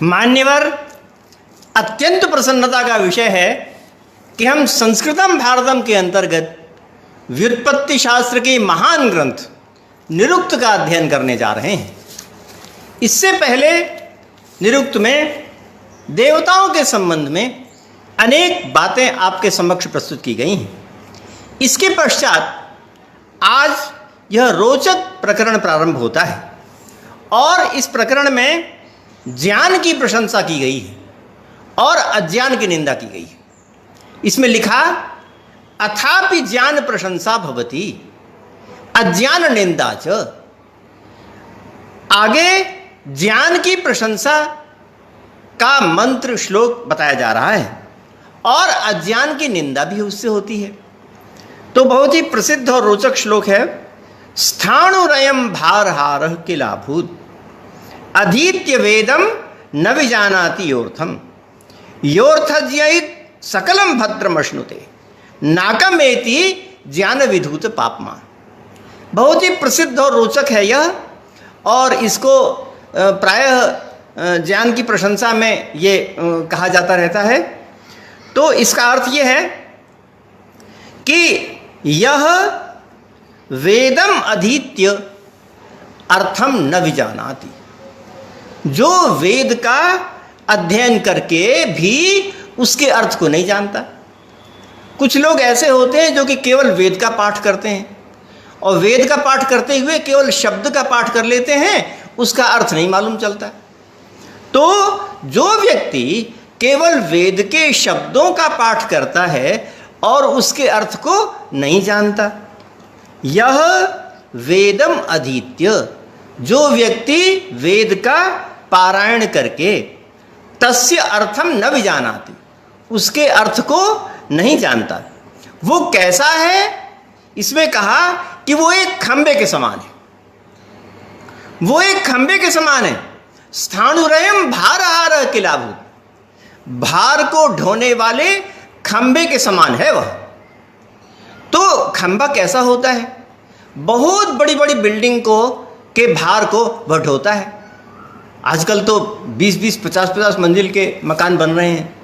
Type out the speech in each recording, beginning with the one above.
मान्यवर, अत्यंत प्रसन्नता का विषय है कि हम संस्कृतम भारतम के अंतर्गत व्युत्पत्ति शास्त्र के महान ग्रंथ निरुक्त का अध्ययन करने जा रहे हैं। इससे पहले निरुक्त में देवताओं के संबंध में अनेक बातें आपके समक्ष प्रस्तुत की गई हैं। इसके पश्चात आज यह रोचक प्रकरण प्रारंभ होता है और इस प्रकरण में ज्ञान की प्रशंसा की गई है और अज्ञान की निंदा की गई है। इसमें लिखा अथापि ज्ञान प्रशंसा भवति अज्ञान निंदा च। आगे ज्ञान की प्रशंसा का मंत्र श्लोक बताया जा रहा है और अज्ञान की निंदा भी उससे होती है। तो बहुत ही प्रसिद्ध और रोचक श्लोक है। स्थाणुरयं भारहारः किलाभूत अधीत्य वेदम न विजानाति योर्थम योर्थज्ञयित सकलम भद्रमश्नुते नाकमेति ज्ञान विधूत पापमा। बहुत ही प्रसिद्ध और रोचक है यह, और इसको प्रायः ज्ञान की प्रशंसा में ये कहा जाता रहता है। तो इसका अर्थ ये है कि यह वेदम अधीत्य अर्थम न विजानाति, जो वेद का अध्ययन करके भी उसके अर्थ को नहीं जानता। कुछ लोग ऐसे होते हैं जो कि केवल वेद का पाठ करते हैं और वेद का पाठ करते हुए केवल शब्द का पाठ कर लेते हैं, उसका अर्थ नहीं मालूम चलता। तो जो व्यक्ति केवल वेद के शब्दों का पाठ करता है और उसके अर्थ को नहीं जानता, यह वेदम अधीत्य, जो व्यक्ति वेद का पारायण करके तस्य अर्थम न विजानाति, उसके अर्थ को नहीं जानता, वो कैसा है? इसमें कहा कि वो एक खंबे के समान है। वो एक खंबे के समान है। स्थाणुरयं भारहारः किलाभूत, भार को ढोने वाले खंबे के समान है वह। तो खंबा कैसा होता है? बहुत बड़ी बड़ी बिल्डिंग को के भार को वह ढोता है। आजकल तो 20-20, 50-50 मंजिल के मकान बन रहे हैं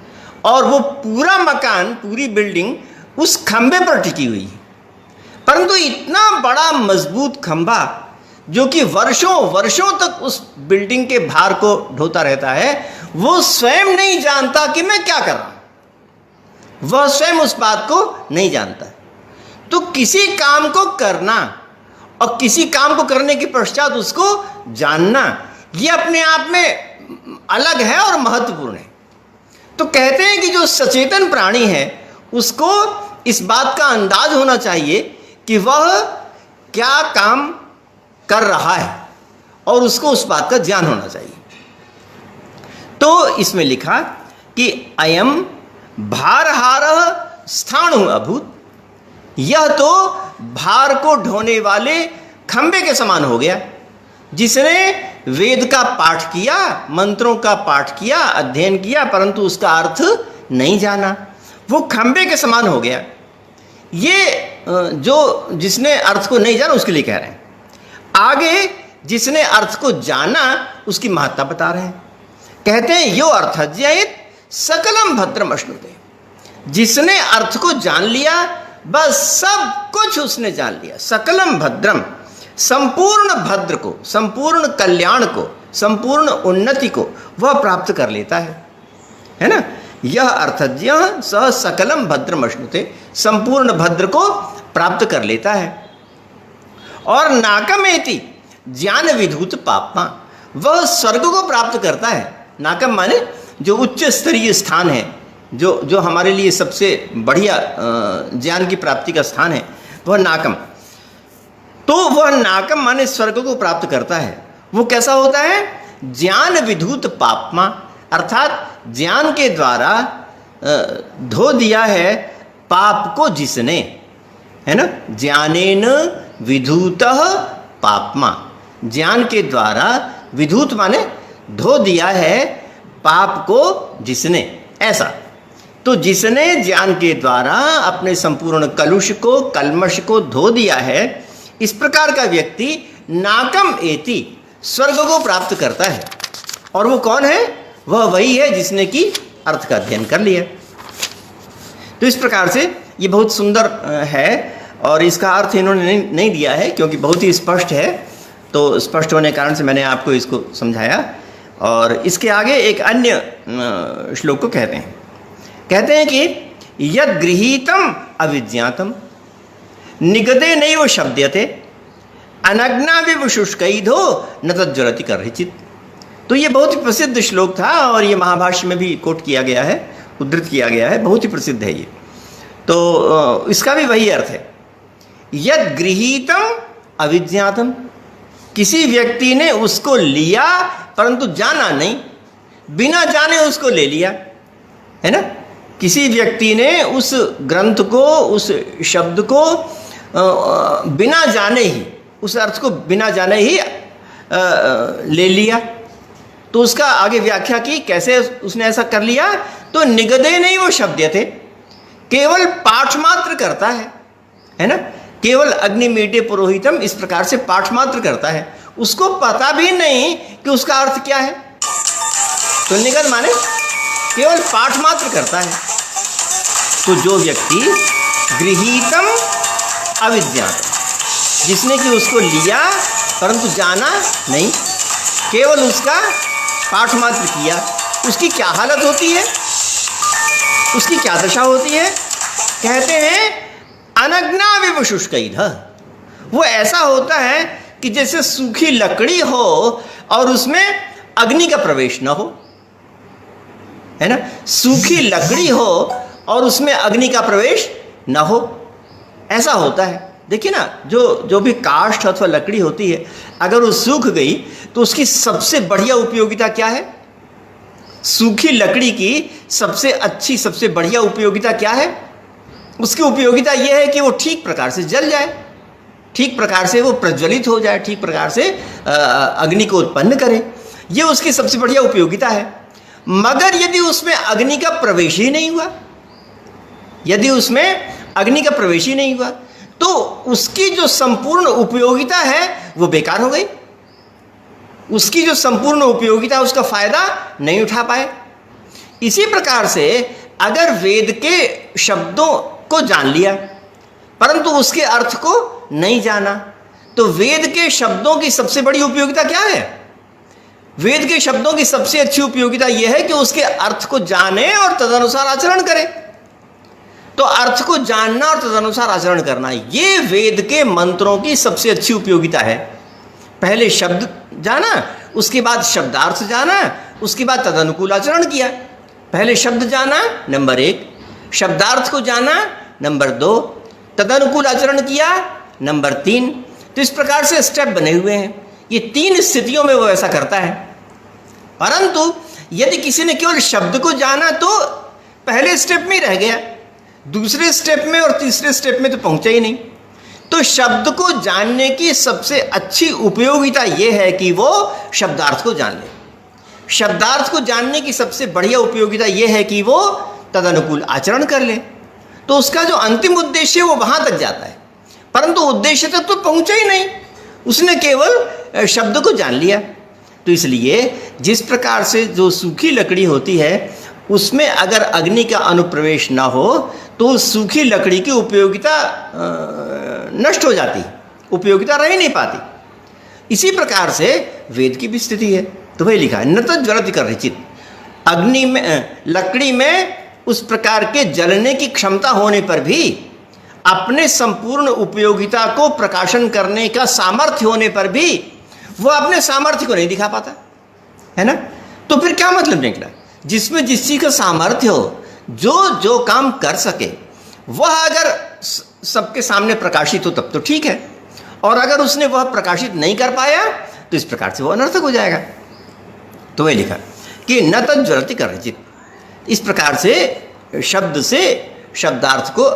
और वो पूरा मकान, पूरी बिल्डिंग उस खंबे पर टिकी हुई है। परंतु इतना बड़ा मजबूत खंबा जो कि वर्षों वर्षों तक उस बिल्डिंग के भार को ढोता रहता है, वो स्वयं नहीं जानता कि मैं क्या कर रहा हूं। वह स्वयं उस बात को नहीं जानता। तो किसी काम को करना और किसी काम को करने के पश्चात उसको जानना, ये अपने आप में अलग है और महत्वपूर्ण है। तो कहते हैं कि जो सचेतन प्राणी है उसको इस बात का अंदाज होना चाहिए कि वह क्या काम कर रहा है और उसको उस बात का ज्ञान होना चाहिए। तो इसमें लिखा कि अयम भारहारः स्थाणु अभूत, यह तो भार को ढोने वाले खंबे के समान हो गया। जिसने वेद का पाठ किया, मंत्रों का पाठ किया, अध्ययन किया, परंतु उसका अर्थ नहीं जाना, वो खंबे के समान हो गया। ये जो जिसने अर्थ को नहीं जाना उसके लिए कह रहे हैं। आगे जिसने अर्थ को जाना उसकी महत्ता बता रहे हैं। कहते हैं यो अर्थज्ञयित सकलम भद्रम अश्नुते, जिसने अर्थ को जान लिया बस सब कुछ उसने जान लिया। सकलम भद्रम, संपूर्ण भद्र को, संपूर्ण कल्याण को, संपूर्ण उन्नति को वह प्राप्त कर लेता है ना। यह अर्थज्ञ सह सकलम भद्रम अश्नुते, संपूर्ण भद्र को प्राप्त कर लेता है। और नाकमेति ज्ञान विधूत पापमा, वह स्वर्ग को प्राप्त करता है। नाकम माने जो उच्च स्तरीय स्थान है, जो हमारे लिए सबसे बढ़िया ज्ञान की प्राप्ति का स्थान है, वह नाकम। तो वह नाकम माने स्वर्ग को प्राप्त करता है। वो कैसा होता है? ज्ञान विधूत पापमा, अर्थात ज्ञान के द्वारा धो दिया है पाप को जिसने, है ना। ज्ञानेन विधूतः पापमा, ज्ञान के द्वारा, विधूत माने धो दिया है पाप को जिसने, ऐसा। तो जिसने ज्ञान के द्वारा अपने संपूर्ण कलुष को, कल्मश को धो दिया है, इस प्रकार का व्यक्ति नाकम एति, स्वर्ग को प्राप्त करता है। और वो कौन है? वह वही है जिसने कि अर्थ का अध्ययन कर लिया। तो इस प्रकार से ये बहुत सुंदर है और इसका अर्थ इन्होंने नहीं दिया है क्योंकि बहुत ही स्पष्ट है, तो स्पष्ट होने के कारण से मैंने आपको इसको समझाया। और इसके आगे एक अन्य श्लोक को कहते हैं कि यद गृहीतम अविज्ञातम निगदे नैव शब्द्यते अनग्नाविव शुष्कैधो न तज्ज्वलति कर्हिचित्। तो ये बहुत ही प्रसिद्ध श्लोक था और ये महाभाष्य में भी कोट किया गया है, उद्धृत किया गया है, बहुत ही प्रसिद्ध है ये। तो इसका भी वही अर्थ है, यद गृहीतम अविज्ञातम, किसी व्यक्ति ने उसको लिया परंतु जाना नहीं, बिना जाने उसको ले लिया, है ना। किसी व्यक्ति ने उस ग्रंथ को, उस शब्द को बिना जाने ही, उस अर्थ को बिना जाने ही ले लिया। तो उसका आगे व्याख्या की, कैसे उसने ऐसा कर लिया। तो निगदे नहीं वो शब्द थे, केवल पाठ मात्र करता है ना। केवल अग्निमीडे पुरोहितम, इस प्रकार से पाठ मात्र करता है, उसको पता भी नहीं कि उसका अर्थ क्या है। तो निगद माने केवल पाठ मात्र करता है। तो जो व्यक्ति गृहीतम अविज्ञातम, जिसने कि उसको लिया परंतु जाना नहीं, केवल उसका पाठ मात्र किया, उसकी क्या हालत होती है, उसकी क्या दशा होती है। कहते हैं अनग्नाविव शुष्कैधः, वो ऐसा होता है कि जैसे सूखी लकड़ी हो और उसमें अग्नि का प्रवेश न हो, है ना। सूखी लकड़ी हो और उसमें अग्नि का प्रवेश न हो, ऐसा होता है। देखिए ना, जो भी काष्ठ अथवा लकड़ी होती है, अगर वो सूख गई तो उसकी सबसे बढ़िया उपयोगिता क्या है। सूखी लकड़ी की सबसे अच्छी, सबसे बढ़िया उपयोगिता क्या है। उसकी उपयोगिता यह है कि वो ठीक प्रकार से जल जाए, ठीक प्रकार से वो प्रज्वलित हो जाए, ठीक प्रकार से अग्नि को उत्पन्न करे, ये उसकी सबसे बढ़िया उपयोगिता है। मगर यदि उसमें अग्नि का प्रवेश ही नहीं हुआ, यदि उसमें अग्नि का प्रवेश ही नहीं हुआ, तो उसकी जो संपूर्ण उपयोगिता है वो बेकार हो गई। उसकी जो संपूर्ण उपयोगिता, उसका फायदा नहीं उठा पाए। इसी प्रकार से अगर वेद के शब्दों को जान लिया परंतु उसके अर्थ को नहीं जाना, तो वेद के शब्दों की सबसे बड़ी उपयोगिता क्या है। वेद के शब्दों की सबसे अच्छी उपयोगिता यह है कि उसके अर्थ को जाने और तदनुसार आचरण करें। तो अर्थ को जानना और तदनुसार आचरण करना, ये वेद के मंत्रों की सबसे अच्छी उपयोगिता है। पहले शब्द जाना, उसके बाद शब्दार्थ जाना, उसके बाद तदनुकूल आचरण किया। पहले शब्द जाना नंबर 1, शब्दार्थ को जाना नंबर 2, तदनुकूल आचरण किया नंबर 3। तो इस प्रकार से स्टेप बने हुए हैं। ये 3 स्थितियों में वो ऐसा करता है। परंतु यदि किसी ने केवल शब्द को जाना तो पहले स्टेप में ही रह गया, दूसरे स्टेप में और तीसरे स्टेप में तो पहुंचा ही नहीं। तो शब्द को जानने की सबसे अच्छी उपयोगिता यह है कि वो शब्दार्थ को जान ले। शब्दार्थ को जानने की सबसे बढ़िया उपयोगिता यह है कि वो तदनुकूल आचरण कर ले। तो उसका जो अंतिम उद्देश्य है वो वहां तक जाता है, परंतु उद्देश्य तक तो पहुंचा ही नहीं, उसने केवल शब्द को जान लिया। तो इसलिए जिस प्रकार से जो सूखी लकड़ी होती है उसमें अगर अग्नि का अनुप्रवेश ना हो तो सूखी लकड़ी की उपयोगिता नष्ट हो जाती, उपयोगिता रह ही नहीं पाती। इसी प्रकार से वेद की भी स्थिति है। तो वही लिखा है न तो ज्वलति कर्हिचित्, अग्नि में, लकड़ी में उस प्रकार के जलने की क्षमता होने पर भी, अपने संपूर्ण उपयोगिता को प्रकाशन करने का सामर्थ्य होने पर भी वो अपने सामर्थ्य को नहीं दिखा पाता, है ना। तो फिर क्या मतलब निकला, जिसमें जिस चीज का सामर्थ्य हो, जो काम कर सके, वह अगर सबके सामने प्रकाशित हो तब तो ठीक है, और अगर उसने वह प्रकाशित नहीं कर पाया तो इस प्रकार से वह अनर्थक हो जाएगा। तो वह लिखा कि न तज्ज्वलति कर्हिचित्, इस प्रकार से शब्द से शब्दार्थ को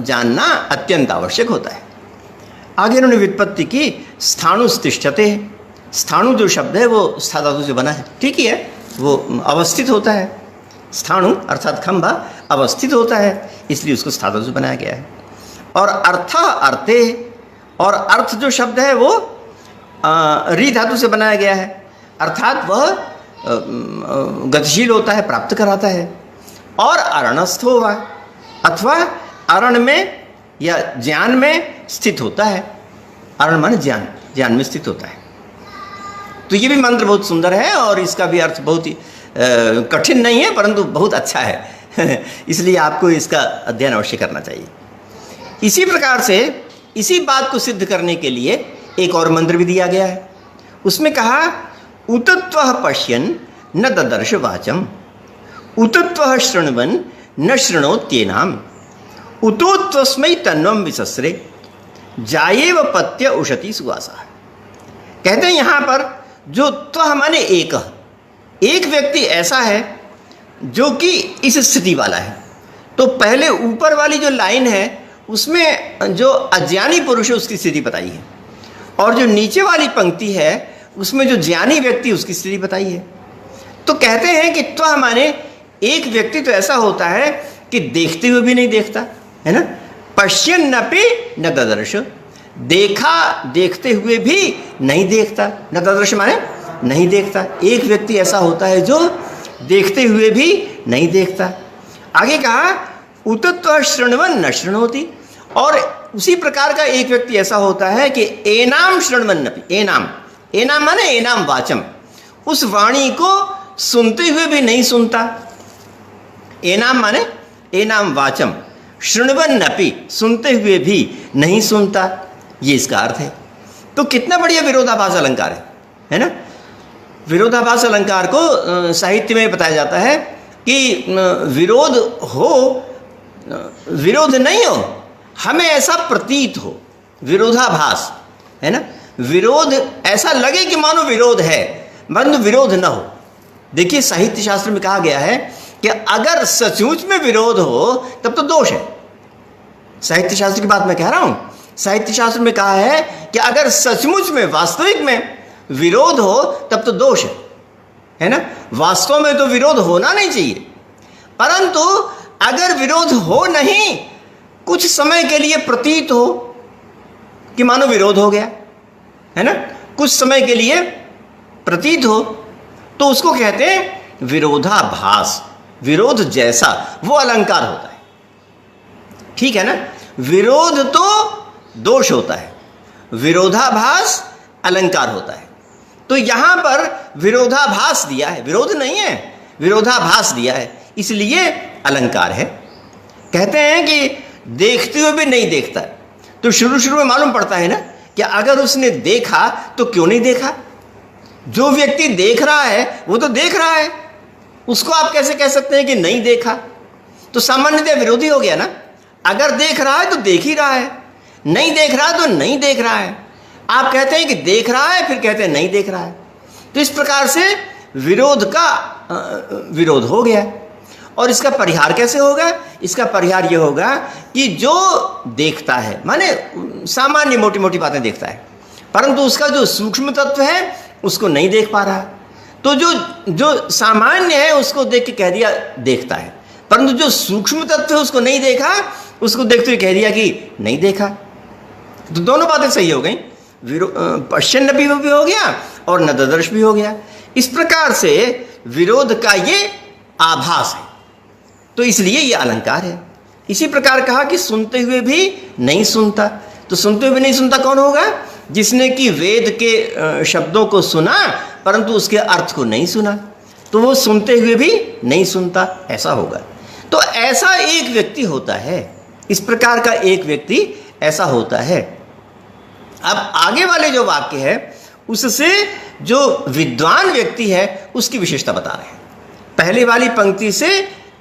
जानना अत्यंत आवश्यक होता है। आगे इन्होंने व्युत्पत्ति की, स्थाणुस्तिष्ठते। स्थाणु जो शब्द है वो स्था धातु से बना है, ठीक ही है, वो अवस्थित होता है। स्थाणु अर्थात खंभा अवस्थित होता है, इसलिए उसको स्था धातु से बनाया गया है। और अर्थ अर्थे, और अर्थ जो शब्द है वो री धातु से बनाया गया है, अर्थात वह गतिशील होता है, प्राप्त कराता है। और अरणस्थो वा, अथवा अरण में या ज्ञान में स्थित होता है। अरण माने ज्ञान, ज्ञान में स्थित होता है। तो ये भी मंत्र बहुत सुंदर है और इसका भी अर्थ बहुत ही कठिन नहीं है, परंतु बहुत अच्छा है इसलिए आपको इसका अध्ययन अवश्य करना चाहिए। इसी प्रकार से इसी बात को सिद्ध करने के लिए एक और मंत्र भी दिया गया है। उसमें कहा उतत्वः पश्यन् न ददर्श वाचम, उतत्वः शृण्वन् न शृणोत्येनाम, उतोत्वस्मै तन्वं विसस्रे जायेव पत्य उशति सुवासा। कहते हैं यहाँ पर जो त्वः माने एक व्यक्ति ऐसा है जो कि इस स्थिति वाला है। तो पहले ऊपर वाली जो लाइन है उसमें जो अज्ञानी पुरुष है उसकी स्थिति बताई है, और जो नीचे वाली पंक्ति है उसमें जो ज्ञानी व्यक्ति उसकी स्थिति बताई है। तो कहते हैं कि त्वः माने एक व्यक्ति तो ऐसा होता है कि देखते हुए भी नहीं देखता, है ना। पश्यन्नपि न ददर्श, देखते हुए भी नहीं देखता। न ददर्श माने नहीं देखता। एक व्यक्ति ऐसा होता है जो देखते हुए भी नहीं देखता। आगे कहा उतत्वः शृण्वन् न शृणोति, और उसी प्रकार का एक व्यक्ति ऐसा होता है कि एनाम शृण्वन्नपि, एनाम माने एनाम वाचम, उस वाणी को सुनते हुए भी नहीं सुनता। एनाम माने एनाम वाचम, शृण्वन्नपि, सुनते हुए भी नहीं सुनता। ये इसका अर्थ है। तो कितना बढ़िया विरोधाभास अलंकार है ना। विरोधाभास अलंकार को साहित्य में बताया जाता है कि विरोध हो, विरोध नहीं हो, हमें ऐसा प्रतीत हो, विरोधाभास, है ना। विरोध ऐसा लगे कि मानो विरोध है, परंतु विरोध न हो। देखिए साहित्य शास्त्र में कहा गया है कि अगर सचमुच में विरोध हो तब तो दोष है। साहित्य शास्त्र की बात मैं कह रहा हूं। साहित्य शास्त्र में कहा है कि अगर सचमुच में, वास्तविक में विरोध हो तब तो दोष है ना। वास्तव में तो विरोध होना नहीं चाहिए, परंतु अगर विरोध हो नहीं, कुछ समय के लिए प्रतीत हो कि मानो विरोध हो गया, है ना, कुछ समय के लिए प्रतीत हो, तो उसको कहते हैं विरोधाभास। विरोध जैसा वो अलंकार होता है, ठीक है ना। विरोध तो दोष होता है, विरोधाभास अलंकार होता है। तो यहां पर विरोधाभास दिया है, विरोध नहीं है, विरोधाभास दिया है, इसलिए अलंकार है। कहते हैं कि देखते हुए भी नहीं देखता। तो शुरू में मालूम पड़ता है ना कि अगर उसने देखा तो क्यों नहीं देखा। जो व्यक्ति देख रहा है वो तो देख रहा है, उसको आप कैसे कह सकते हैं कि नहीं देखा। तो सामान्यतः विरोधी हो गया ना। अगर देख रहा है तो देख ही रहा है, नहीं देख रहा है तो नहीं देख रहा है। आप कहते हैं कि देख रहा है, फिर कहते हैं नहीं देख रहा है। तो इस प्रकार से विरोध का विरोध हो गया। और इसका परिहार कैसे होगा। इसका परिहार ये होगा कि जो देखता है, माने सामान्य मोटी मोटी बातें देखता है, परंतु उसका जो सूक्ष्म तत्व है उसको नहीं देख पा रहा। तो जो सामान्य है उसको देख के कह दिया देखता है, परंतु जो सूक्ष्म तत्व है उसको नहीं देखा, उसको देखते हुए कह दिया कि नहीं देखा। तो दोनों बातें सही हो गई। पश्यन्नपि भी हो गया और न ददर्श भी हो गया। इस प्रकार से विरोध का ये आभास है, तो इसलिए ये अलंकार है। इसी प्रकार कहा कि सुनते हुए भी नहीं सुनता। तो सुनते हुए नहीं सुनता कौन होगा। जिसने कि वेद के शब्दों को सुना परंतु उसके अर्थ को नहीं सुना, तो वो सुनते हुए भी नहीं सुनता, ऐसा होगा। तो ऐसा एक व्यक्ति होता है, इस प्रकार का एक व्यक्ति ऐसा होता है। अब आगे वाले जो वाक्य है उससे जो विद्वान व्यक्ति है उसकी विशेषता बता रहे हैं। पहले वाली पंक्ति से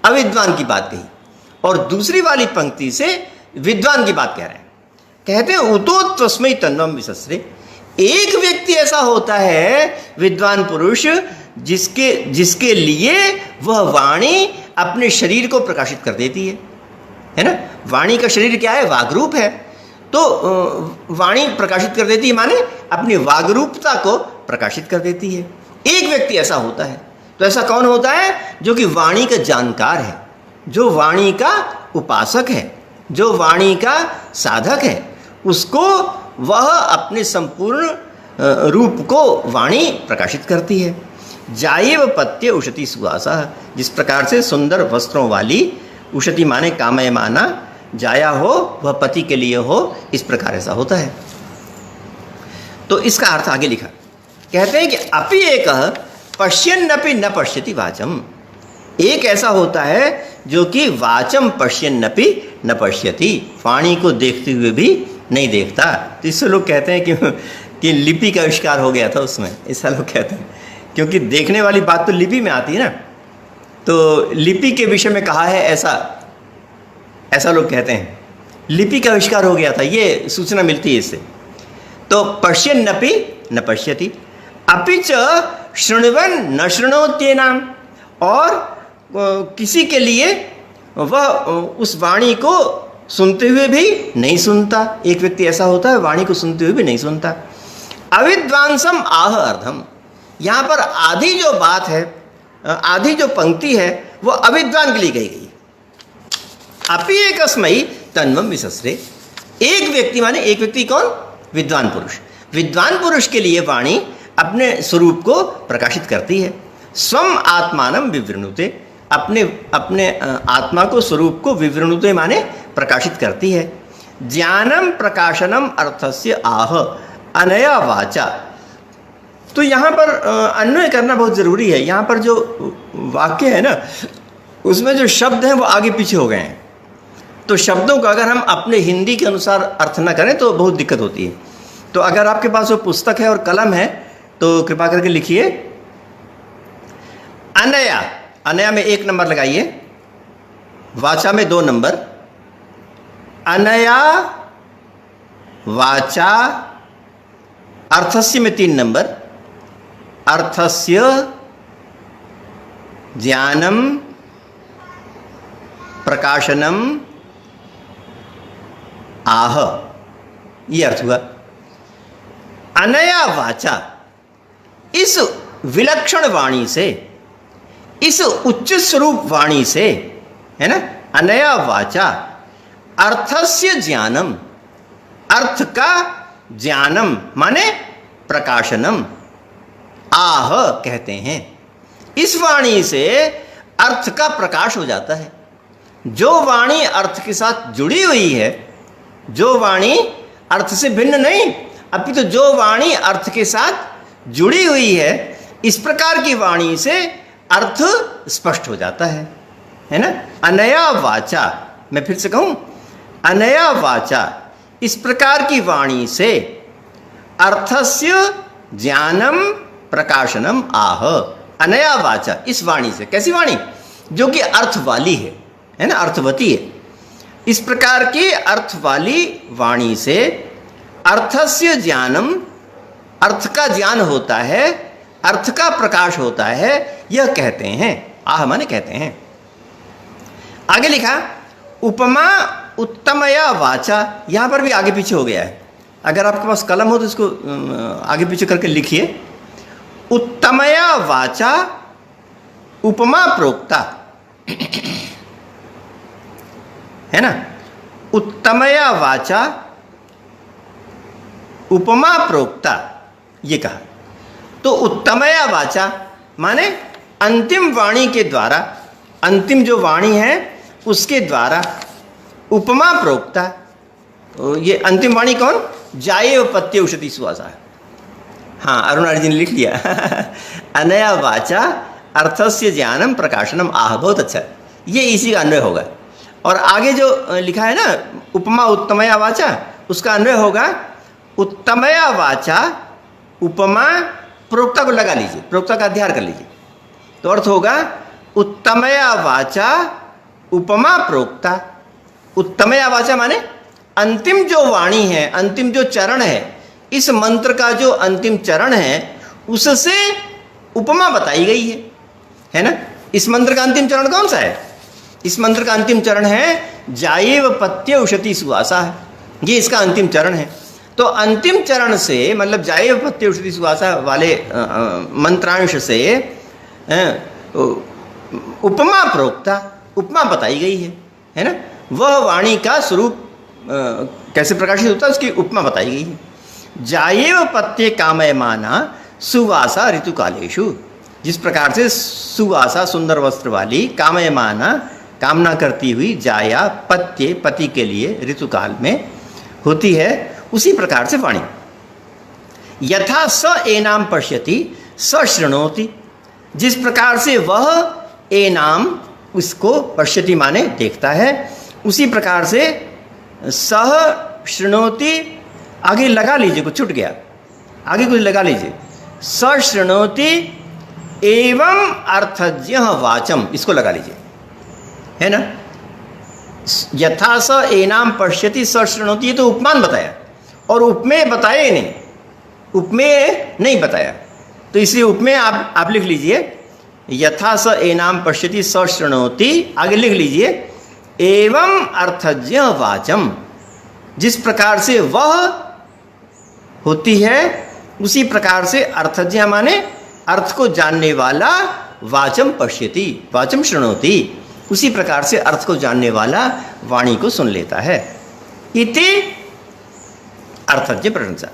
अविद्वान की बात कही और दूसरी वाली पंक्ति से विद्वान की बात कह रहे हैं। कहते हैं उतोत्वस्मै तन्वं विसस्रे। एक व्यक्ति ऐसा होता है विद्वान पुरुष जिसके लिए वह वाणी अपने शरीर को प्रकाशित कर देती है ना। वाणी का शरीर क्या है, वाग्रूप है। तो वाणी प्रकाशित कर देती है माने अपनी वाग्रूपता को प्रकाशित कर देती है। एक व्यक्ति ऐसा होता है। तो ऐसा कौन होता है, जो कि वाणी का जानकार है, जो वाणी का उपासक है, जो वाणी का साधक है, उसको वह अपने संपूर्ण रूप को वाणी प्रकाशित करती है। जायेव पत्य उशति सुवासा, जिस प्रकार से सुंदर वस्त्रों वाली, उशति माने कामयमाना, जाया हो वह पति के लिए हो, इस प्रकार ऐसा होता है। तो इसका अर्थ आगे लिखा, कहते हैं कि अपि एक पश्यन्नपि न पश्यति वाचम, एक ऐसा होता है जो कि वाचम पश्यन्नपि न पश्यति, वाणी को देखते हुए भी नहीं देखता। तो इससे लोग कहते हैं कि लिपि का आविष्कार हो गया था उसमें, ऐसा लोग कहते हैं, क्योंकि देखने वाली बात तो लिपि में आती है ना। तो लिपि के विषय में कहा है ऐसा लोग कहते हैं, लिपि का आविष्कार हो गया था, ये सूचना मिलती है इससे। तो पश्यन्नपि न पश्यति, अपि च शृण्वन् न शृणोत्येनाम, और किसी के लिए वह उस वाणी को सुनते हुए भी नहीं सुनता। एक व्यक्ति ऐसा होता है वाणी को सुनते हुए भी नहीं सुनता। अविद्वांसम आह अर्धम, यहाँ पर आधी जो बात है, आधी जो पंक्ति है वो अविद्वान के लिए कही गई। अपि एकस्मै तन्वम विसस्रे, एक व्यक्ति माने एक व्यक्ति कौन? विद्वान पुरुष। विद्वान पुरुष के लिए वाणी अपने स्वरूप को प्रकाशित करती है। स्वम आत्मानं विवृणुते, अपने आत्मा को, स्वरूप को विवृणुते माने प्रकाशित करती है। ज्ञानम प्रकाशनम अर्थस्य आह अनया वाचा, तो यहाँ पर अन्वय करना बहुत ज़रूरी है। यहाँ पर जो वाक्य है ना, उसमें जो शब्द हैं वो आगे पीछे हो गए हैं। तो शब्दों का अगर हम अपने हिंदी के अनुसार अर्थ न करें तो बहुत दिक्कत होती है। तो अगर आपके पास वो पुस्तक है और कलम है तो कृपा करके लिखिए अनया, अनया में 1 नंबर लगाइए, वाचा में 2 नंबर, अनया वाचा, अर्थस्य में 3 नंबर, अर्थस्य ज्ञानम प्रकाशनम आह, ये अर्थ हुआ। अनया वाचा, इस विलक्षण वाणी से, इस उच्च स्वरूप वाणी से, है ना, अनया वाचा अर्थस्य ज्ञानम, अर्थ का ज्ञानम माने प्रकाशनम, आह कहते हैं। इस वाणी से अर्थ का प्रकाश हो जाता है। जो वाणी अर्थ के साथ जुड़ी हुई है, जो वाणी अर्थ से भिन्न नहीं, अपितु तो जो वाणी अर्थ के साथ जुड़ी हुई है, इस प्रकार की वाणी से अर्थ स्पष्ट हो जाता है ना। अनया वाचा, मैं फिर से कहूं, अनया वाचा, इस प्रकार की वाणी से अर्थस्य ज्ञानम प्रकाशनम आह, अनया वाचा, इस वाणी से। कैसी वाणी? जो कि अर्थ वाली है ना, अर्थवती है। इस प्रकार की अर्थ वाली वाणी से अर्थस्य ज्ञानम, अर्थ का ज्ञान होता है, अर्थ का प्रकाश होता है, यह कहते हैं। आह माने कहते हैं। आगे लिखा उपमा उत्तमया वाचा, यहां पर भी आगे पीछे हो गया है। अगर आपके पास कलम हो तो इसको आगे पीछे करके लिखिए। उत्तमया वाचा उपमा प्रोक्ता, है ना, उत्तमया वाचा उपमा प्रोक्ता, ये कहा। तो उत्तमया वाचा माने अंतिम वाणी के द्वारा, अंतिम जो वाणी है उसके द्वारा, उपमा प्रोक्ता, तो ये अंतिम वाणी कौन? जाये पत्य उषति सुवासा। हाँ, अरुण जी ने लिख लिया अनया वाचा अर्थस्य ज्ञानम प्रकाशनम आह, बहुत अच्छा, ये इसी का अन्वय होगा। और आगे जो लिखा है ना उपमा उत्तमया वाचा, उसका अन्वय होगा उत्तमया वाचा उपमा, प्रोक्ता को लगा लीजिए, प्रोक्ता का अध्ययन कर लीजिए, तो अर्थ होगा उत्तमया वाचा उपमा प्रोक्ता। उत्तमया वाचा माने अंतिम जो वाणी है, अंतिम जो चरण है, इस मंत्र का जो अंतिम चरण है उससे उपमा बताई गई है ना। इस मंत्र का अंतिम चरण कौन सा है? इस मंत्र का अंतिम चरण है जायेव पत्य उषति सुवासा, ये इसका अंतिम चरण है। तो अंतिम चरण से, मतलब जायेव पत्य उषति सुवासा वाले मंत्रांश से उपमा प्रोक्ता, उपमा बताई गई है ना। वह वाणी का स्वरूप कैसे प्रकाशित होता है उसकी उपमा बताई गई है। जायेव पत्य कामयमाना सुवासा ऋतुकालेषु, जिस प्रकार से सुवासा सुंदर वस्त्र वाली कामयमाना कामना करती हुई जाया पत्ये पति के लिए ऋतुकाल में होती है, उसी प्रकार से वाणी। यथा स एनाम पश्यति स शृणोति, जिस प्रकार से वह एनाम उसको पश्यति माने देखता है, उसी प्रकार से सह शृणोति, आगे लगा लीजिए, कुछ छूट गया, आगे कुछ लगा लीजिए, स शृणोति एवं अर्थज्ञ वाचम, इसको लगा लीजिए, है ना। यथा स एनाम पश्यति स शृणोति, ये तो उपमान बताया और उपमेय बताए नहीं, उपमेय नहीं बताया, तो इसलिए उपमेय आप लिख लीजिए, यथा स एनाम पश्यति स शृणोति, आगे लिख लीजिए एवं अर्थज्ञ वाचम, जिस प्रकार से वह होती है उसी प्रकार से अर्थज्ञ माने अर्थ को जानने वाला, वाचम पश्यति वाचम शृणोति, उसी प्रकार से अर्थ को जानने वाला वाणी को सुन लेता है। इति अर्थज्ञ प्रशंसा,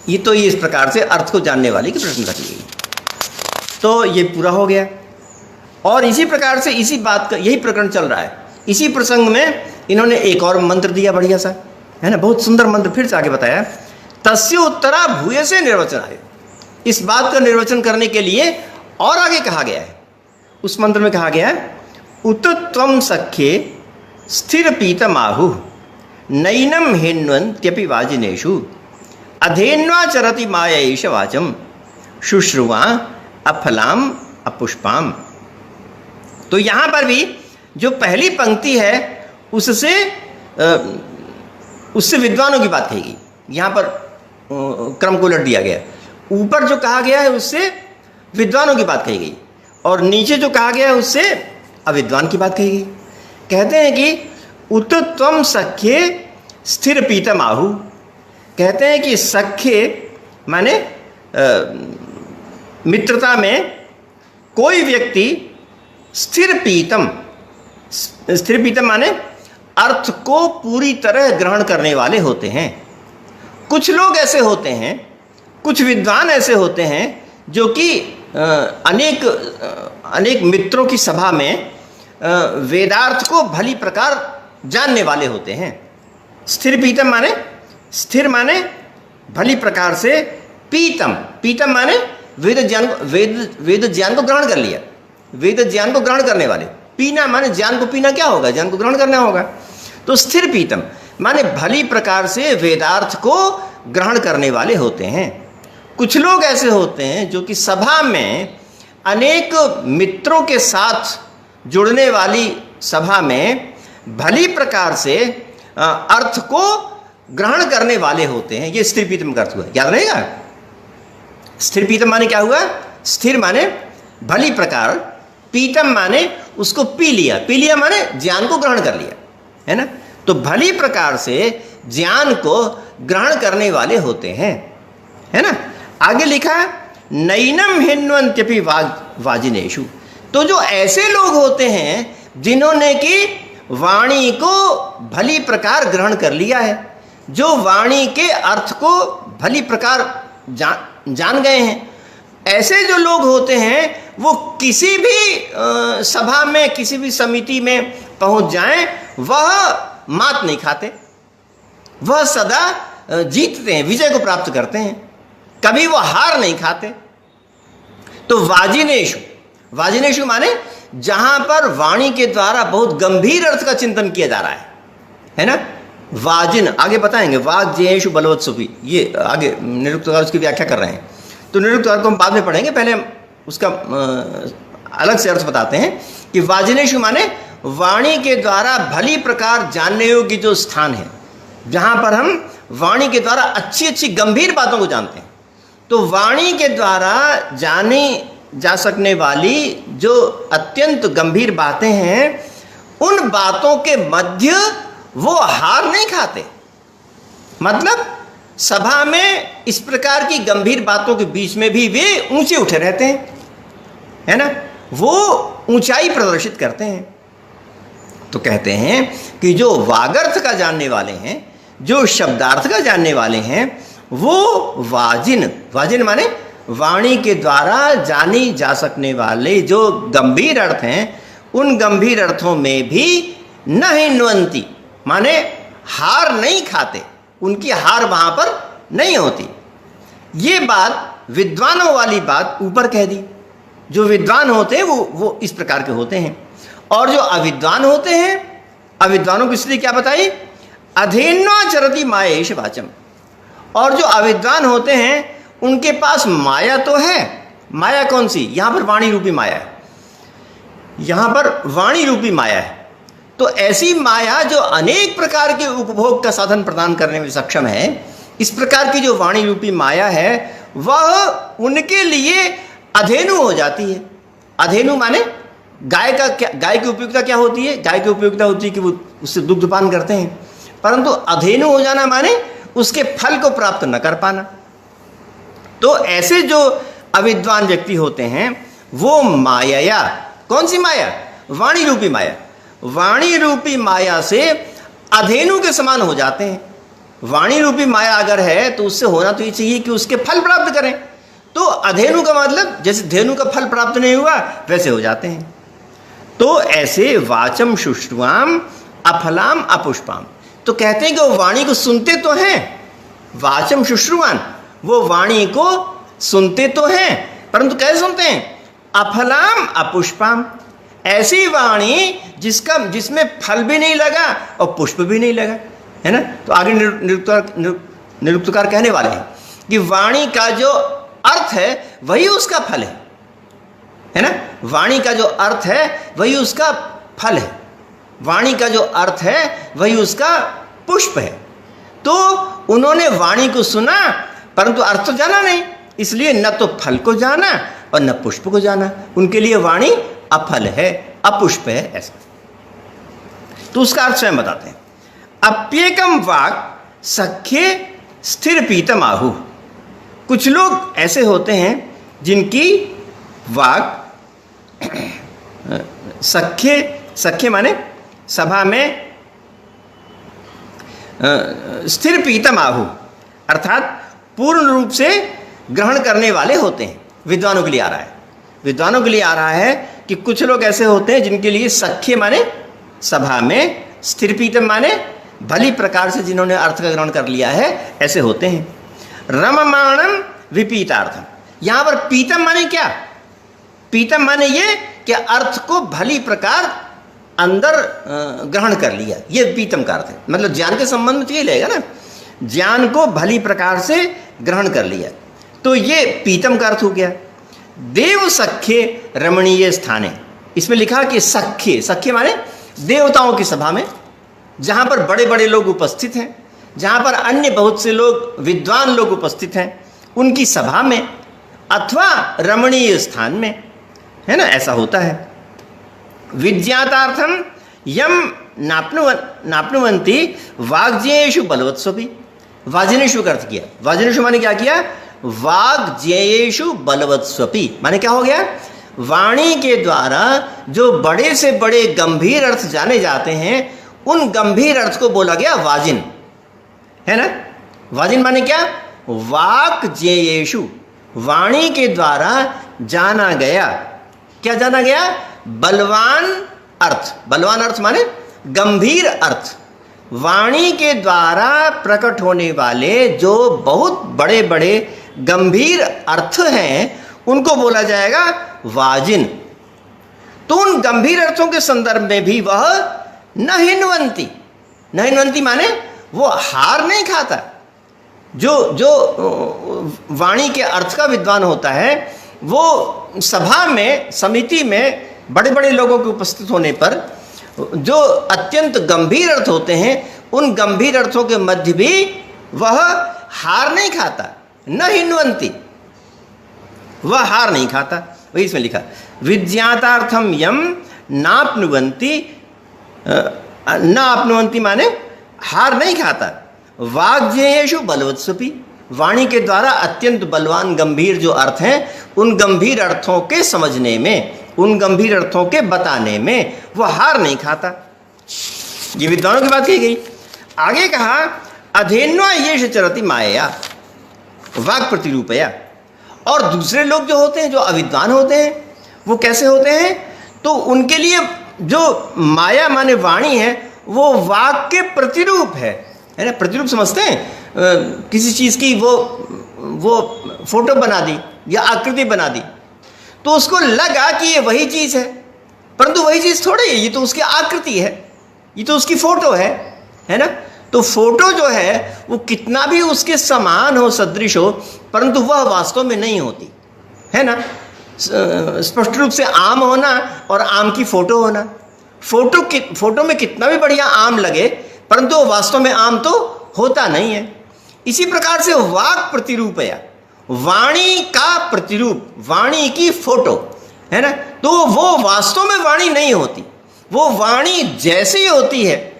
ये तो इस प्रकार से अर्थ को जानने वाले की प्रशंसा की गई। तो ये पूरा हो गया। और इसी प्रकार से इसी बात का यही प्रकरण चल रहा है। इसी प्रसंग में इन्होंने एक और मंत्र दिया बढ़िया सा, है ना, बहुत सुंदर मंत्र फिर से आगे बताया। तस्य उत्तरा भूय से निर्वचन आए, इस बात का निर्वचन करने के लिए और आगे कहा गया है। उस मंत्र में कहा गया है, उत त्वं सख्ये स्थिर पीतमाहु नैनम हिन्वन्त्यपि वाजिनेषु अधेन्वा चरति मायैष वाचम शुश्रुवा अफलाम अपुष्पाम। तो यहाँ पर भी जो पहली पंक्ति है उससे विद्वानों की बात कही गई, यहाँ पर क्रम को उलट दिया गया। ऊपर जो कहा गया है उससे विद्वानों की बात कही गई और नीचे जो कहा गया है उससे अविद्वान की बात कही गई। कहते हैं कि उत त्वं सख्ये स्थिर पीतम आहु, कहते हैं कि सख्ये माने मित्रता में कोई व्यक्ति स्थिर पीतम, स्थिर पीतम माने अर्थ को पूरी तरह ग्रहण करने वाले होते हैं। कुछ लोग ऐसे होते हैं, कुछ विद्वान ऐसे होते हैं जो कि अनेक मित्रों की सभा में वेदार्थ को भली प्रकार जानने वाले होते हैं। स्थिर पीतम माने, स्थिर माने भली प्रकार से, पीतम, पीतम माने वेद ज्ञान को ग्रहण कर लिया, वेद ज्ञान को ग्रहण करने वाले। पीना माने ज्ञान को पीना क्या होगा, ज्ञान को ग्रहण करना होगा। तो स्थिर पीतम माने भली प्रकार से वेदार्थ को ग्रहण करने वाले होते हैं। कुछ लोग ऐसे होते हैं जो कि सभा में अनेक मित्रों के साथ जुड़ने वाली सभा में भली प्रकार से अर्थ को ग्रहण करने वाले होते हैं। ये स्थिर पीतम का अर्थ हुआ, याद रहेगा। स्थिर पीतम माने क्या हुआ, स्थिर माने भली प्रकार, पीतम माने उसको पी लिया, पी लिया माने ज्ञान को ग्रहण कर लिया, है ना। तो भली प्रकार से ज्ञान को ग्रहण करने वाले होते हैं, है ना। आगे लिखा नैनम हिन्वन्त्यपि वाजिनेषु, तो जो ऐसे लोग होते हैं जिन्होंने कि वाणी को भली प्रकार ग्रहण कर लिया है, जो वाणी के अर्थ को भली प्रकार जान गए हैं, ऐसे जो लोग होते हैं वो किसी भी सभा में, किसी भी समिति में पहुंच जाएं, वह मात नहीं खाते, वह सदा जीतते हैं, विजय को प्राप्त करते हैं, कभी वो हार नहीं खाते। तो वाजिनेषु, वाजिनेषु माने जहां पर वाणी के द्वारा बहुत गंभीर अर्थ का चिंतन किया जा रहा है ना। वाजिन आगे बताएंगे, वाग्जेषु बलवत्सुपि, ये आगे निरुक्तकार उसकी व्याख्या कर रहे हैं। तो निरुक्तकार को हम बाद में पढ़ेंगे, पहले हम उसका अलग से अर्थ बताते हैं कि वाजिनेषु माने वाणी के द्वारा भली प्रकार जानने योग्य जो स्थान है, जहां पर हम वाणी के द्वारा अच्छी अच्छी गंभीर बातों को जानते हैं। तो वाणी के द्वारा जानी जा सकने वाली जो अत्यंत गंभीर बातें हैं, उन बातों के मध्य वो हार नहीं खाते। मतलब सभा में इस प्रकार की गंभीर बातों के बीच में भी वे ऊंचे उठे रहते हैं, है ना, वो ऊंचाई प्रदर्शित करते हैं। तो कहते हैं कि जो वागर्थ का जानने वाले हैं, जो शब्दार्थ का जानने वाले हैं, वो वाजिन, वाजिन माने वाणी के द्वारा जानी जा सकने वाले जो गंभीर अर्थ हैं, उन गंभीर अर्थों में भी न हिन्वंती, माने हार नहीं खाते, उनकी हार वहां पर नहीं होती। ये बात विद्वानों वाली बात ऊपर कह दी। जो विद्वान होते हैं वो इस प्रकार के होते हैं, और जो अविद्वान होते हैं, अविद्वानों की स्थिति क्या बताई? अधेन्वा चरति मायेश वाचम। और जो अविद्वान होते हैं उनके पास माया तो है। माया कौन सी? यहां पर वाणी रूपी माया है, यहां पर वाणी रूपी माया है। तो ऐसी माया जो अनेक प्रकार के उपभोग का साधन प्रदान करने में सक्षम है, इस प्रकार की जो वाणी रूपी माया है वह उनके लिए अधेनु हो जाती है। अधेनु माने गाय का क्या, गाय की उपयोगिता क्या होती है? गाय की उपयोगिता होती है कि वो उससे दुग्धपान करते हैं, परंतु अधेनु हो जाना माने उसके फल को प्राप्त न कर पाना। तो ऐसे जो अविद्वान व्यक्ति होते हैं वो माया, कौन सी माया? वाणी रूपी माया। वाणी रूपी माया से अधेनु के समान हो जाते हैं। वाणी रूपी माया अगर है तो उससे होना तो ये चाहिए कि उसके फल प्राप्त करें। तो अधेनु का मतलब जैसे धेनु का फल प्राप्त नहीं हुआ वैसे हो जाते हैं। तो ऐसे वाचम शुश्रुवाम अफलाम अपुष्पाम, तो कहते हैं कि वो वाणी को सुनते तो हैं, वाचम शुश्रुवान, वो वाणी को सुनते तो हैं, परंतु कैसे सुनते हैं? अफलाम अपुष्पाम, ऐसी वाणी जिसमें फल भी नहीं लगा और पुष्प भी नहीं लगा, है ना। तो आगे निरुक्तकार कहने वाले हैं कि वाणी का जो अर्थ है वही उसका फल है ना। वाणी का जो अर्थ है वही उसका फल है, वाणी का जो अर्थ है वही उसका पुष्प है। तो उन्होंने वाणी को सुना परंतु अर्थ तो जाना नहीं, इसलिए न तो फल को जाना और न पुष्प को जाना। उनके लिए वाणी अफल है, अपुष्प है, ऐसा। तो उसका अर्थ स्वयं बताते हैं। अप्येकम वाक् सख्ये स्थिर पीतम आहु। कुछ लोग ऐसे होते हैं जिनकी वाक् सख्य माने सभा में स्थिर पीतम आहु, अर्थात पूर्ण रूप से ग्रहण करने वाले होते हैं। विद्वानों के लिए आ रहा है, विद्वानों के लिए आ रहा है कि कुछ लोग ऐसे होते हैं जिनके लिए सख्य माने सभा में, स्थिर पीतम माने भली प्रकार से जिन्होंने अर्थ का ग्रहण कर लिया है, ऐसे होते हैं। रममाणम विपीतार्थम, यहां पर पीतम माने क्या? पीतम माने ये कि अर्थ को भली प्रकार अंदर ग्रहण कर लिया, ये पीतम का अर्थ है। मतलब ज्ञान के संबंध में तो ये लगेगा ना, ज्ञान को भली प्रकार से ग्रहण कर लिया, तो ये पीतम का अर्थ हो गया। देव सख्य रमणीय स्थाने, इसमें लिखा कि सख्य, सख्य माने देवताओं की सभा में, जहां पर बड़े बड़े लोग उपस्थित हैं, जहां पर अन्य बहुत से लोग विद्वान लोग उपस्थित हैं, उनकी सभा में अथवा रमणीय स्थान में, है ना, ऐसा होता है। विज्ञातार्थम यम नाप्नुवंती वाग्ज्ञेयेषु बलवत्स्वपि, वाजनेषु का अर्थ किया। वाजनेषु माने क्या किया? वाग्ज्ञेयेषु बलवत्स्वपि माने क्या हो गया? वाणी के द्वारा जो बड़े से बड़े गंभीर अर्थ जाने जाते हैं, उन गंभीर अर्थ को बोला गया वाजिन, है ना। वाजिन माने क्या? वाक्ज्ञेयेषु, वाणी के द्वारा जाना गया, क्या जाना गया? बलवान अर्थ। बलवान अर्थ माने गंभीर अर्थ। वाणी के द्वारा प्रकट होने वाले जो बहुत बड़े बड़े गंभीर अर्थ हैं, उनको बोला जाएगा वाजिन। तो उन गंभीर अर्थों के संदर्भ में भी वह न हिन्वंती, न हिन्वंती माने वो हार नहीं खाता। जो वाणी के अर्थ का विद्वान होता है, वो सभा में, समिति में बड़े बड़े लोगों के उपस्थित होने पर जो अत्यंत गंभीर अर्थ होते हैं, उन गंभीर अर्थों के मध्य भी वह हार नहीं खाता, न हिन्वंती, वह हार नहीं खाता। वही इसमें लिखा विज्ञातार्थम यम नाप्नुवंती, न आपनुवंती माने हार नहीं खाता। वाग्ज्ञेयेषु बलवत्स्वपि, वाणी के द्वारा अत्यंत बलवान गंभीर जो अर्थ हैं, उन गंभीर अर्थों के समझने में, उन गंभीर अर्थों के बताने में वह हार नहीं खाता। ये विद्वानों की बात कही गई। आगे कहा अधेन्वा येष चरति मायया वाक् प्रतिरूपया, और दूसरे लोग जो होते हैं, जो अविद्वान होते हैं, वो कैसे होते हैं? तो उनके लिए जो माया माने वाणी है वो वाक के प्रतिरूप है ना। प्रतिरूप समझते हैं? किसी चीज़ की वो फोटो बना दी या आकृति बना दी, तो उसको लगा कि ये वही चीज़ है, परंतु वही चीज़ थोड़ी है, ये तो उसकी आकृति है, ये तो उसकी फोटो है ना। तो फोटो जो है वो कितना भी उसके समान हो, सदृश हो, परंतु वह वास्तव में नहीं होती, है ना। स्पष्ट रूप से आम होना और आम की फोटो होना, फोटो में कितना भी बढ़िया आम लगे, परंतु वो वास्तव में आम तो होता नहीं है। इसी प्रकार से वाक प्रतिरूप है, वाणी का प्रतिरूप, वाणी की फोटो, है ना। तो वो वास्तव में वाणी नहीं होती, वो वाणी जैसी होती है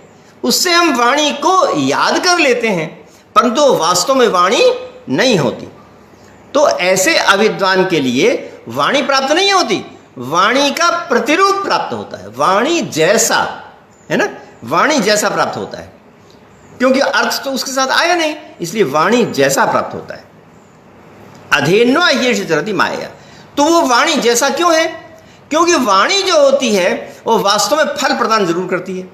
उससे हम वाणी को याद कर लेते हैं, परंतु वास्तव में वाणी नहीं होती। तो ऐसे अविद्वान के लिए वाणी प्राप्त नहीं होती, वाणी का प्रतिरूप प्राप्त होता है, वाणी जैसा, है ना, वाणी जैसा प्राप्त होता है, क्योंकि अर्थ तो उसके साथ आया नहीं, इसलिए वाणी जैसा प्राप्त होता है। अधेन्वा ह्येष चरति माया, तो वो वाणी जैसा क्यों है? क्योंकि वाणी जो होती है वो वास्तव में फल प्रदान जरूर करती है।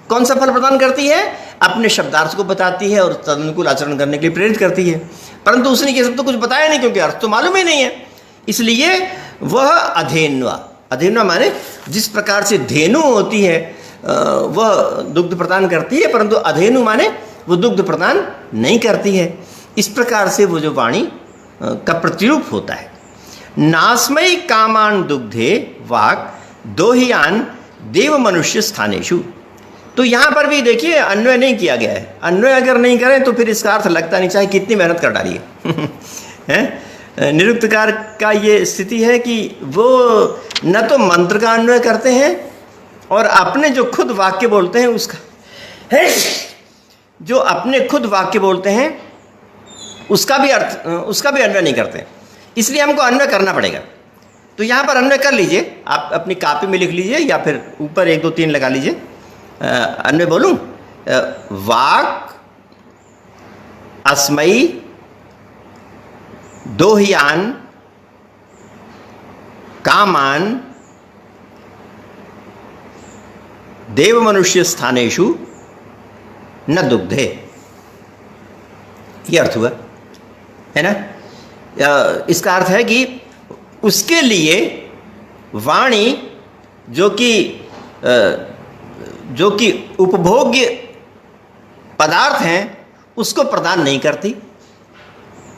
कौन सा फल प्रदान करती है? अपने शब्दार्थ को बताती है और तदनुकूल आचरण करने के लिए प्रेरित करती है, परंतु उसने ये सब तो कुछ बताया नहीं, क्योंकि अर्थ तो मालूम ही नहीं है। इसलिए वह अधेन्वा माने जिस प्रकार से धेनु होती है वह दुग्ध प्रदान करती है, परंतु अधेनु माने वो दुग्ध प्रदान नहीं करती है। इस प्रकार से वो जो वाणी का प्रतिरूप होता है। नास्मयी कामान दुग्धे वाक दोहियान देव मनुष्य स्थानेषु। तो यहाँ पर भी देखिए अन्वय नहीं किया गया है। अन्वय अगर नहीं करें तो फिर इसका अर्थ लगता नहीं, चाहे कितनी मेहनत कर डालिए हैं। निरुक्तकार का ये स्थिति है कि वो न तो मंत्र का अन्वय करते हैं और अपने जो खुद वाक्य बोलते हैं उसका जो अपने खुद वाक्य बोलते हैं उसका भी अन्वय नहीं करते। इसलिए हमको अन्वय करना पड़ेगा। तो यहाँ पर अन्वय कर लीजिए, आप अपनी कॉपी में लिख लीजिए या फिर ऊपर 1 2 3 लगा लीजिए। अन्वय बोलूं? वाक अस्मयी दोहियान कामान देव मनुष्य स्थानेषु न दुग्धे। ये अर्थ हुआ, है ना। इसका अर्थ है कि उसके लिए वाणी जो कि उपभोग्य पदार्थ हैं उसको प्रदान नहीं करती,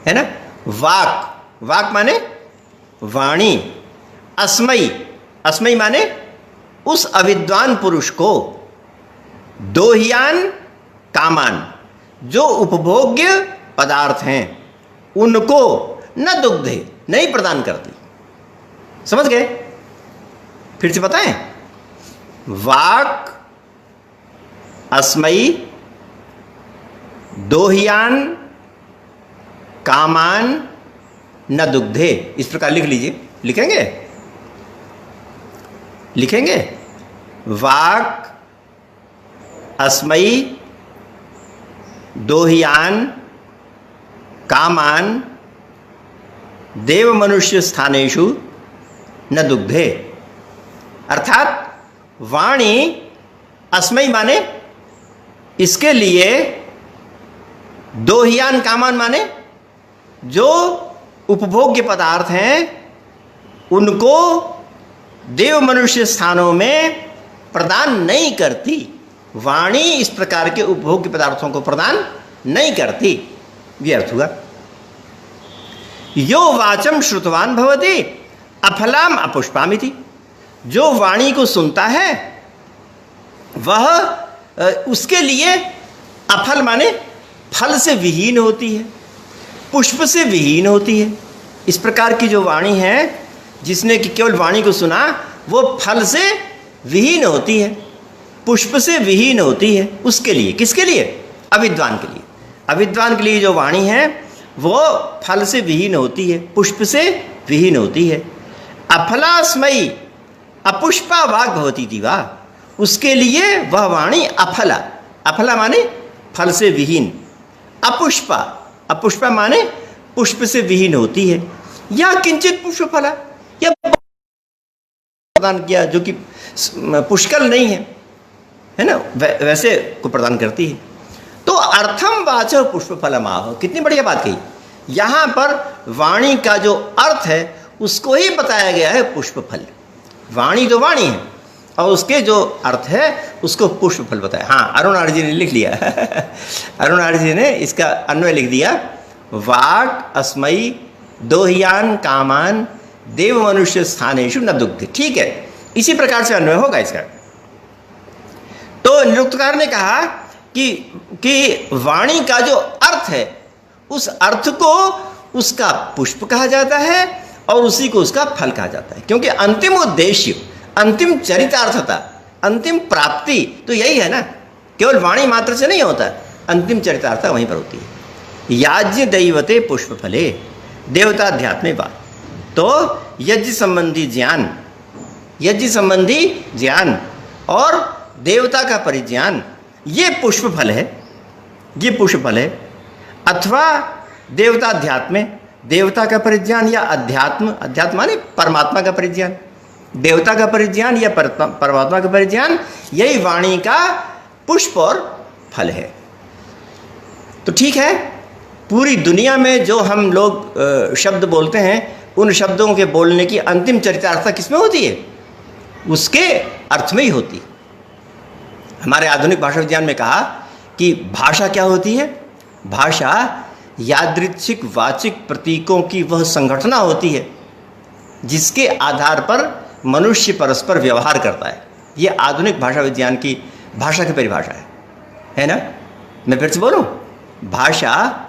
है ना। वाक माने वाणी, अस्मयी माने उस अविद्वान पुरुष को, दोहियान कामान जो उपभोग्य पदार्थ हैं उनको न दुग्धे नहीं प्रदान करती। समझ गए? फिर से बताएं। वाक अस्मयी दोहियान कामान न दुग्धे। इस प्रकार लिख लीजिए। लिखेंगे वाक अस्मयी दोहियान कामान देव मनुष्य स्थानेषु न दुग्धे। अर्थात वाणी अस्मयी माने इसके लिए, दोहियान कामान माने जो उपभोग्य पदार्थ हैं उनको देव मनुष्य स्थानों में प्रदान नहीं करती। वाणी इस प्रकार के उपभोग्य पदार्थों को प्रदान नहीं करती। ये अर्थ हुआ। यो वाचम श्रुतवान भवति अफलाम अपुष्पामिति। जो वाणी को सुनता है वह उसके लिए अफल माने फल से विहीन होती है, पुष्प से विहीन होती है। इस प्रकार की जो वाणी है, जिसने कि केवल वाणी को सुना, वो फल से विहीन होती है, पुष्प से विहीन होती है। उसके लिए, किसके लिए? अविद्वान के लिए। अविद्वान के लिए जो वाणी है वो फल से विहीन होती है, पुष्प से विहीन होती है। अफलास्मयी अपुष्पा वाग भवती थी वाह। उसके लिए वह वाणी अफला माने फल से विहीन, अपुष्पा माने पुष्प से विहीन होती है। या किंचित पुष्पफला, या प्रदान किया जो कि पुष्कल नहीं है ना, वैसे को प्रदान करती है। तो अर्थम वाचो पुष्पफलमाह, कितनी बढ़िया बात कही। यहाँ पर वाणी का जो अर्थ है उसको ही बताया गया है पुष्पफल। वाणी तो वाणी है और उसके जो अर्थ है उसको पुष्पफल बताया। हाँ, अरुण आर्य जी ने लिख लिया अरुण आर्य जी ने इसका अन्वय लिख दिया, वाक अस्मयी दोह्यान कामान देव मनुष्य स्थानेषु न दुग्ध। ठीक है, इसी प्रकार से अन्वय होगा इसका। तो निरुक्तकार ने कहा कि वाणी का जो अर्थ है उस अर्थ को उसका पुष्प कहा जाता है और उसी को उसका फल कहा जाता है, क्योंकि अंतिम उद्देश्य, अंतिम चरितार्थता, अंतिम प्राप्ति तो यही है ना। केवल वाणी मात्र से नहीं होता, अंतिम चरितार्थता वहीं पर होती है। याज्ञ दैवते पुष्पफले देवताध्यात्मे बात। तो यज्ञ संबंधी ज्ञान, यज्ञ संबंधी ज्ञान और देवता का परिज्ञान ये पुष्पफल है, ये पुष्पफल है। अथवा देवताध्यात्म, देवता का परिज्ञान या अध्यात्म, अध्यात्म माने परमात्मा का परिज्ञान, देवता का परिज्ञान या परमात्मा का परिज्ञान, यही वाणी का पुष्प और फल है। तो ठीक है, पूरी दुनिया में जो हम लोग शब्द बोलते हैं उन शब्दों के बोलने की अंतिम चरितार्थता किसमें होती है? उसके अर्थ में ही होती। हमारे आधुनिक भाषा विज्ञान में कहा कि भाषा क्या होती है? भाषा यादृच्छिक वाचिक प्रतीकों की वह संघटना होती है जिसके आधार पर मनुष्य परस्पर व्यवहार करता है। ये आधुनिक भाषा विज्ञान की भाषा की परिभाषा है ना। मैं फिर से बोलूं, भाषा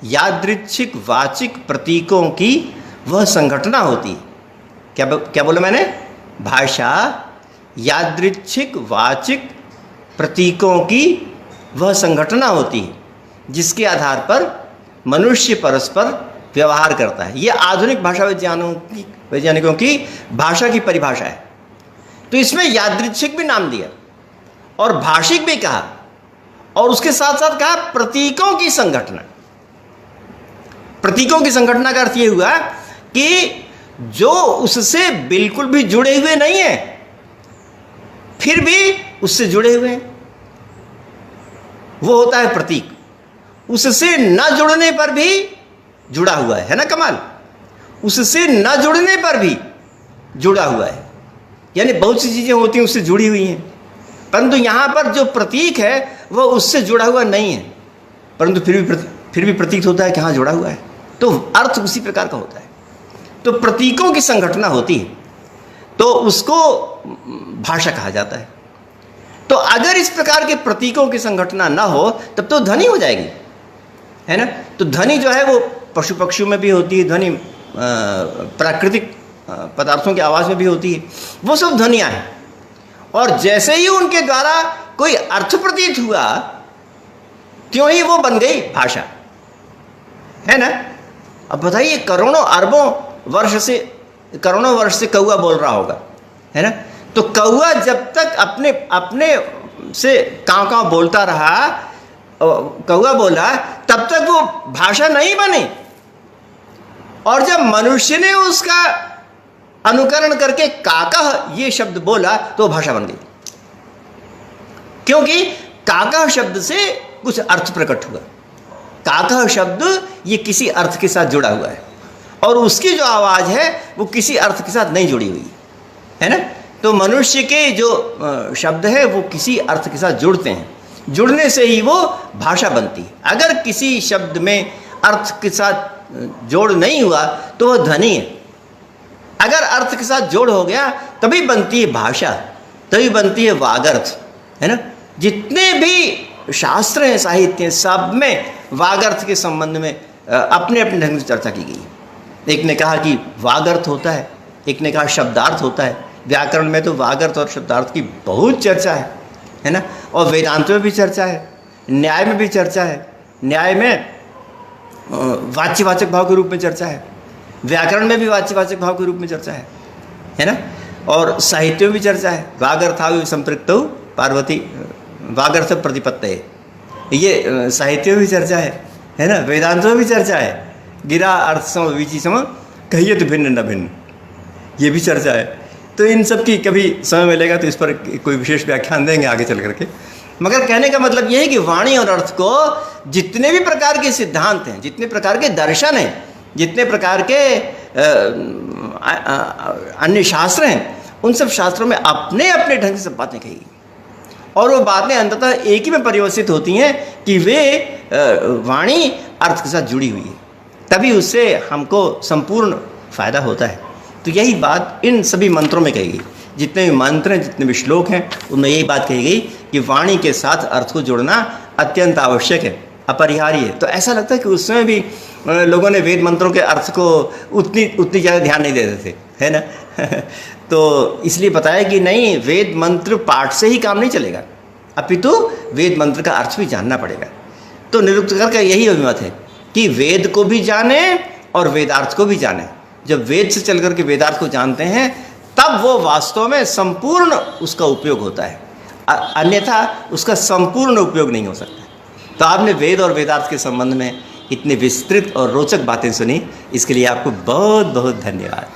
यादृच्छिक वाचिक प्रतीकों की वह संघटना होती है। क्या बोला मैंने? भाषा यादृच्छिक वाचिक प्रतीकों की वह संघटना होती है जिसके आधार पर मनुष्य परस्पर व्यवहार करता है। यह आधुनिक भाषा वैज्ञानिकों की भाषा की परिभाषा है। तो इसमें यादृच्छिक भी नाम दिया और भाषिक भी कहा और उसके साथ साथ कहा प्रतीकों की संघटना। प्रतीकों की संघटना का अर्थ यह हुआ कि जो उससे बिल्कुल भी जुड़े हुए नहीं है फिर भी उससे जुड़े हुए हैं, वो होता है प्रतीक। उससे न जुड़ने पर भी जुड़ा हुआ है ना कमाल। उससे न जुड़ने पर भी जुड़ा हुआ है, यानी बहुत सी चीजें होती हैं उससे जुड़ी हुई हैं, परंतु यहां पर जो प्रतीक है वह उससे जुड़ा हुआ नहीं है, परंतु फिर भी प्रतीक होता है कि हाँ जुड़ा हुआ है। तो अर्थ उसी प्रकार का होता है। तो प्रतीकों की संघटना होती है तो उसको भाषा कहा जाता है। तो अगर इस प्रकार के प्रतीकों की संघटना ना हो तब तो ध्वनि हो जाएगी, है ना। तो ध्वनि जो है वो पशु पक्षियों में भी होती है, ध्वनि प्राकृतिक पदार्थों की आवाज़ में भी होती है, वो सब ध्वनियाँ हैं। और जैसे ही उनके द्वारा कोई अर्थ प्रतीत हुआ त्यों ही वो बन गई भाषा, है ना। अब बताइए करोड़ों वर्ष से कौआ बोल रहा होगा, है ना। तो कौआ जब तक अपने से काँव काँव बोलता रहा, कौआ बोला, तब तक वो भाषा नहीं बनी। और जब मनुष्य ने उसका अनुकरण करके काकह ये शब्द बोला तो भाषा बन गई, क्योंकि काकह शब्द से कुछ अर्थ प्रकट हुआ। काकह शब्द ये किसी अर्थ के साथ जुड़ा हुआ है और उसकी जो आवाज़ है वो किसी अर्थ के साथ नहीं जुड़ी हुई है ना। तो मनुष्य के जो शब्द है वो किसी अर्थ के साथ जुड़ते हैं, जुड़ने से ही वो भाषा बनती है। अगर किसी शब्द में अर्थ के साथ जोड़ नहीं हुआ तो वह ध्वनि है। अगर अर्थ के साथ जोड़ हो गया तभी बनती है भाषा, तभी बनती है वागर्थ, है ना। जितने भी शास्त्र हैं, साहित्य हैं, सब में वागर्थ के संबंध में अपने अपने ढंग से चर्चा की गई। एक ने कहा कि वागर्थ होता है, एक ने कहा शब्दार्थ होता है। व्याकरण में तो वागर्थ और शब्दार्थ की बहुत चर्चा है ना। और वेदांत में भी चर्चा है, न्याय में भी चर्चा है। न्याय में वाच्यवाचक भाव के रूप में चर्चा है, व्याकरण में भी वाच्यवाचक भाव के रूप में चर्चा है ना। और साहित्य में भी चर्चा है। वागर्थावि संपृक्तौ पार्वती वागर्थ प्रतिपत्तये, ये साहित्य में भी चर्चा है ना। वेदांत में भी चर्चा है। गिरा अर्थ सम विचि सम कहिए तो भिन्न न भिन्न, ये भी चर्चा है। तो इन सब की कभी समय मिलेगा तो इस पर कोई विशेष व्याख्यान देंगे आगे चल करके। मगर कहने का मतलब यह है कि वाणी और अर्थ को जितने भी प्रकार के सिद्धांत हैं, जितने प्रकार के दर्शन हैं, जितने प्रकार के अन्य शास्त्र हैं, उन सब शास्त्रों में अपने अपने ढंग से सब बातें कही और वो बातें अंततः एक ही में परिवर्तित होती हैं कि वे वाणी अर्थ के साथ जुड़ी हुई है, तभी उससे हमको संपूर्ण फायदा होता है। तो यही बात इन सभी मंत्रों में कही गई। जितने भी मंत्र हैं, जितने भी श्लोक हैं, उनमें यही बात कही गई कि वाणी के साथ अर्थ को जोड़ना अत्यंत आवश्यक है, अपरिहार्य है। तो ऐसा लगता है कि उस समय भी लोगों ने वेद मंत्रों के अर्थ को उतनी ज़्यादा ध्यान नहीं देते थे, है ना। तो इसलिए बताया कि नहीं, वेद मंत्र पाठ से ही काम नहीं चलेगा, अपितु वेद मंत्र का अर्थ भी जानना पड़ेगा। तो निरुक्तकार का यही अभिमत है कि वेद को भी जाने और वेदार्थ को भी जाने। जब वेद से चल करके वेदार्थ को जानते हैं तब वो वास्तव में संपूर्ण उसका उपयोग होता है, अन्यथा उसका संपूर्ण उपयोग नहीं हो सकता। तो आपने वेद और वेदार्थ के संबंध में इतनी विस्तृत और रोचक बातें सुनी, इसके लिए आपको बहुत बहुत धन्यवाद।